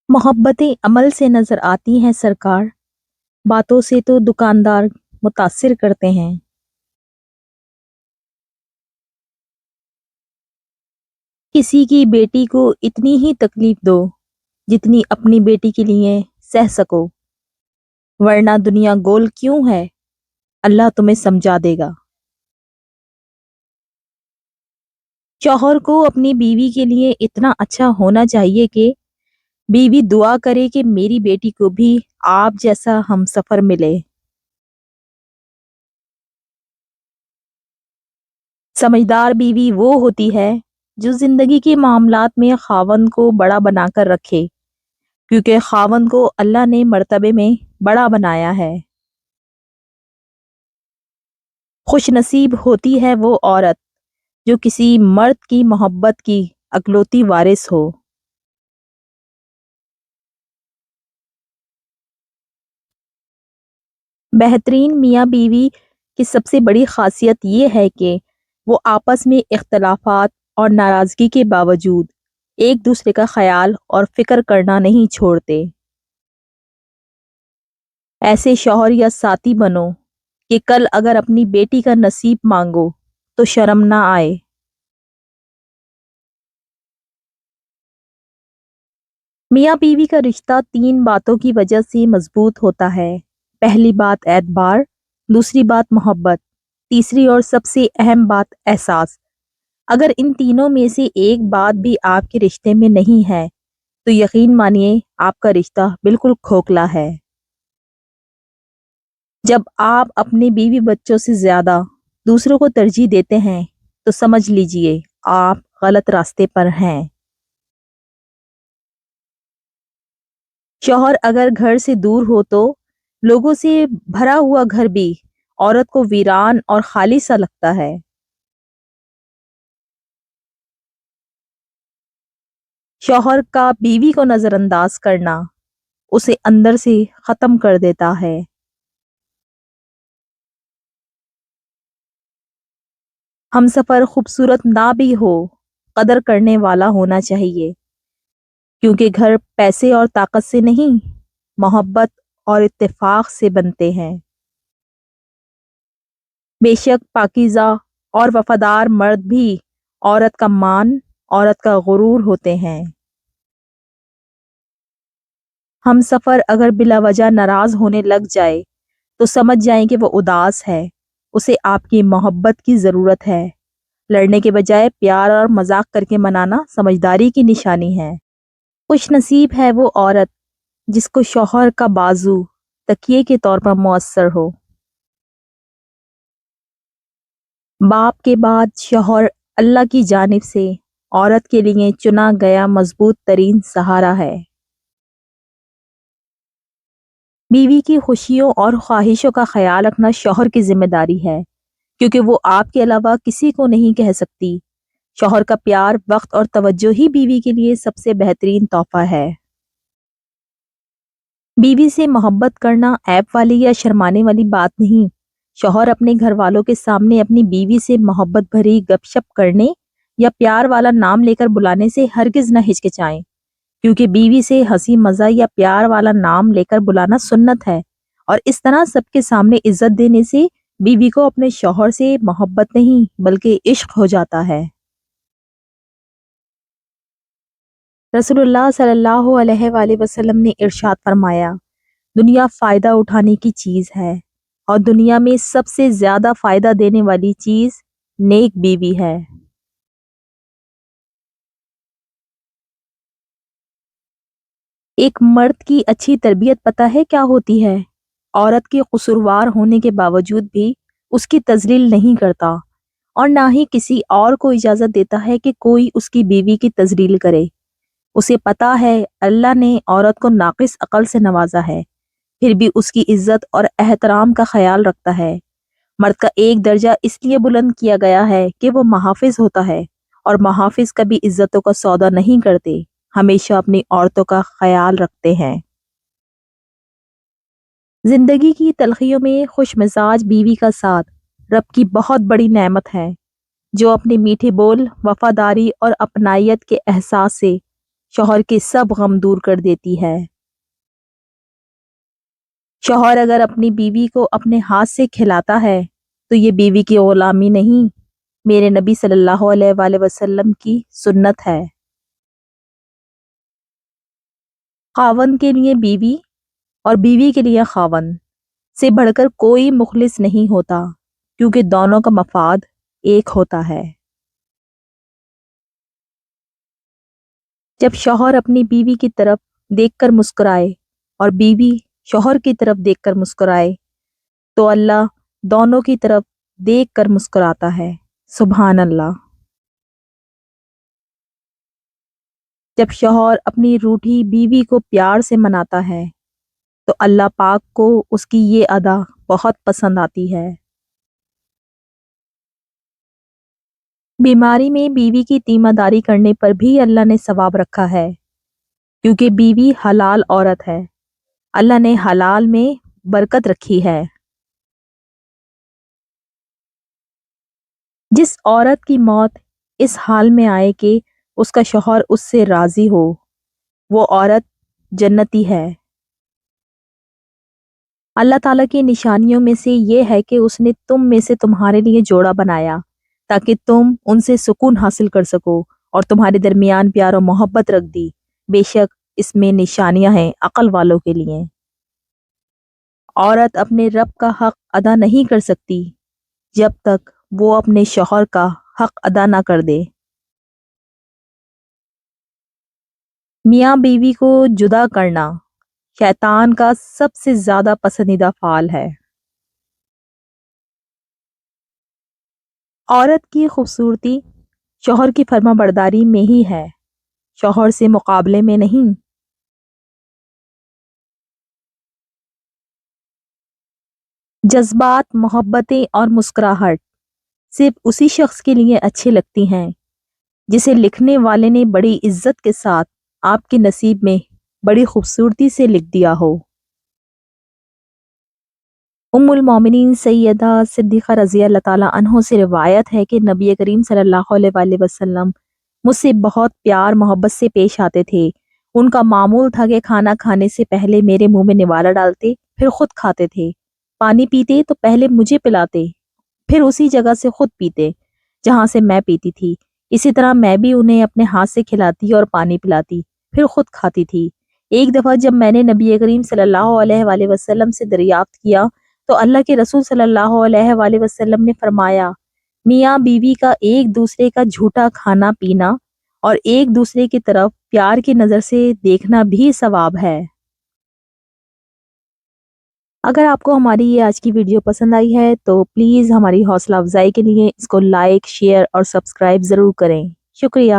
मोहब्बतें अमल से नजर आती हैं सरकार। बातों से तो दुकानदार मुतासिर करते हैं। किसी की बेटी को इतनी ही तकलीफ दो जितनी अपनी बेटी के लिए सह सको, वरना दुनिया गोल क्यों है, अल्लाह तुम्हें समझा देगा। शौहर को अपनी बीवी के लिए इतना अच्छा होना चाहिए कि बीवी दुआ करे कि मेरी बेटी को भी आप जैसा हमसफर मिले। समझदार बीवी वो होती है जो जिंदगी के मामलात में खावंद को बड़ा बनाकर रखे, क्योंकि खावंद को अल्लाह ने मर्तबे में बड़ा बनाया है। खुश नसीब होती है वो औरत जो किसी मर्द की मोहब्बत की अकलौती वारिस हो। बेहतरीन मियाँ बीवी की सबसे बड़ी खासियत ये है कि वो आपस में इख्तलाफात और नाराज़गी के बावजूद एक दूसरे का ख्याल और फिक्र करना नहीं छोड़ते। ऐसे शौहर या साथी बनो कि कल अगर अपनी बेटी का नसीब मांगो तो शर्म ना आए। मियाँ बीवी का रिश्ता तीन बातों की वजह से मजबूत होता है। पहली बात एतबार, दूसरी बात मोहब्बत, तीसरी और सबसे अहम बात एहसास। अगर इन तीनों में से एक बात भी आपके रिश्ते में नहीं है तो यकीन मानिए आपका रिश्ता बिल्कुल खोखला है। जब आप अपने बीवी बच्चों से ज्यादा दूसरों को तरजीह देते हैं तो समझ लीजिए आप गलत रास्ते पर हैं। शौहर अगर घर से दूर हो तो लोगों से भरा हुआ घर भी औरत को वीरान और खाली सा लगता है। शौहर का बीवी को नजरअंदाज करना उसे अंदर से खत्म कर देता है। हमसफर खूबसूरत ना भी हो, कदर करने वाला होना चाहिए, क्योंकि घर पैसे और ताकत से नहीं, मोहब्बत और इत्तेफाक से बनते हैं। बेशक पाकीज़ा और वफादार मर्द भी औरत का मान, औरत का गुरूर होते हैं। हम सफर अगर बिला वजह नाराज होने लग जाए तो समझ जाएं कि वो उदास है, उसे आपकी मोहब्बत की जरूरत है। लड़ने के बजाय प्यार और मजाक करके मनाना समझदारी की निशानी है। खुश नसीब है वो औरत जिसको शौहर का बाजू तकिए के तौर पर मुअस्सर हो। बाप के बाद शौहर अल्लाह की जानिब से औरत के लिए चुना गया मजबूत तरीन सहारा है। बीवी की खुशियों और ख्वाहिशों का ख्याल रखना शौहर की जिम्मेदारी है, क्योंकि वो आपके अलावा किसी को नहीं कह सकती। शौहर का प्यार, वक्त और तवज्जो ही बीवी के लिए सबसे बेहतरीन तोहफा है। बीवी से मोहब्बत करना ऐब वाली या शर्माने वाली बात नहीं। शौहर अपने घर वालों के सामने अपनी बीवी से मोहब्बत भरी गपशप करने या प्यार वाला नाम लेकर बुलाने से हरगिज न हिचकिचाएं, क्योंकि बीवी से हंसी मजा या प्यार वाला नाम लेकर बुलाना सुन्नत है। और इस तरह सबके सामने इज्जत देने से बीवी को अपने शौहर से मोहब्बत नहीं बल्कि इश्क हो जाता है। रसूलुल्लाह सल्लल्लाहु अलैहि वसल्लम ने इरशाद फरमाया, दुनिया फायदा उठाने की चीज है और दुनिया में सबसे ज्यादा फायदा देने वाली चीज नेक बीवी है। एक मर्द की अच्छी तरबियत पता है क्या होती है? औरत के कसूरवार होने के बावजूद भी उसकी तजलील नहीं करता और ना ही किसी और को इजाजत देता है कि कोई उसकी बीवी की तजलील करे। उसे पता है अल्लाह ने औरत को नाकिस अकल से नवाजा है, फिर भी उसकी इज्जत और एहतराम का ख्याल रखता है। मर्द का एक दर्जा इसलिए बुलंद किया गया है कि वो मुहाफिज होता है, और मुहाफिज कभी इज्जतों का सौदा नहीं करते, हमेशा अपनी औरतों का ख्याल रखते हैं। जिंदगी की तलखियों में खुश मिजाज बीवी का साथ रब की बहुत बड़ी नेमत है, जो अपने मीठे बोल, वफादारी और अपनायत के एहसास से شوہر کے سب غم دور کر دیتی ہے۔ شوہر اگر اپنی بیوی کو اپنے ہاتھ سے کھلاتا ہے تو یہ بیوی کی غلامی نہیں، میرے نبی صلی اللہ علیہ وآلہ وسلم کی سنت ہے۔ خاوند کے لیے بیوی اور بیوی کے لیے خاوند سے بڑھ کر کوئی مخلص نہیں ہوتا، کیونکہ دونوں کا مفاد ایک ہوتا ہے۔ جب شوہر اپنی بیوی کی طرف دیکھ کر مسکرائے اور بیوی شوہر کی طرف دیکھ کر مسکرائے تو اللہ دونوں کی طرف دیکھ کر مسکراتا ہے۔ سبحان اللہ۔ جب شوہر اپنی روٹھی بیوی کو پیار سے مناتا ہے تو اللہ پاک کو اس کی یہ ادا بہت پسند آتی ہے۔ بیماری میں بیوی کی تیمہ داری کرنے پر بھی اللہ نے ثواب رکھا ہے، کیونکہ بیوی حلال عورت ہے۔ اللہ نے حلال میں برکت رکھی ہے۔ جس عورت کی موت اس حال میں آئے کہ اس کا شوہر اس سے راضی ہو، وہ عورت جنتی ہے۔ اللہ تعالیٰ کی نشانیوں میں سے یہ ہے کہ اس نے تم میں سے تمہارے لیے جوڑا بنایا تاکہ تم ان سے سکون حاصل کر سکو، اور تمہارے درمیان پیار و محبت رکھ دی۔ بے شک اس میں نشانیاں ہیں عقل والوں کے لیے۔ عورت اپنے رب کا حق ادا نہیں کر سکتی جب تک وہ اپنے شوہر کا حق ادا نہ کر دے۔ میاں بیوی کو جدا کرنا شیطان کا سب سے زیادہ پسندیدہ فعل ہے۔ عورت کی خوبصورتی شوہر کی فرما برداری میں ہی ہے، شوہر سے مقابلے میں نہیں۔ جذبات، محبتیں اور مسکراہٹ صرف اسی شخص کے لیے اچھے لگتی ہیں جسے لکھنے والے نے بڑی عزت کے ساتھ آپ کے نصیب میں بڑی خوبصورتی سے لکھ دیا ہو۔ ام المومنین سیدہ صدیقہ رضی اللہ تعالیٰ عنہ سے روایت ہے کہ نبی کریم صلی اللہ علیہ وآلہ وسلم مجھ سے بہت پیار محبت سے پیش آتے تھے۔ ان کا معمول تھا کہ کھانا کھانے سے پہلے میرے منہ میں نوالا ڈالتے، پھر خود کھاتے تھے۔ پانی پیتے تو پہلے مجھے پلاتے، پھر اسی جگہ سے خود پیتے جہاں سے میں پیتی تھی۔ اسی طرح میں بھی انہیں اپنے ہاتھ سے کھلاتی اور پانی پلاتی، پھر خود کھاتی تھی۔ ایک دفعہ جب میں نے نبی کریم صلی اللہ علیہ وآلہ وسلم سے دریافت کیا تو اللہ کے رسول صلی اللہ علیہ وآلہ وسلم نے فرمایا، میاں بیوی کا ایک دوسرے کا جھوٹا کھانا پینا اور ایک دوسرے کی طرف پیار کی نظر سے دیکھنا بھی ثواب ہے۔ اگر آپ کو ہماری یہ آج کی ویڈیو پسند آئی ہے تو پلیز ہماری حوصلہ افزائی کے لیے اس کو لائک، شیئر اور سبسکرائب ضرور کریں۔ شکریہ۔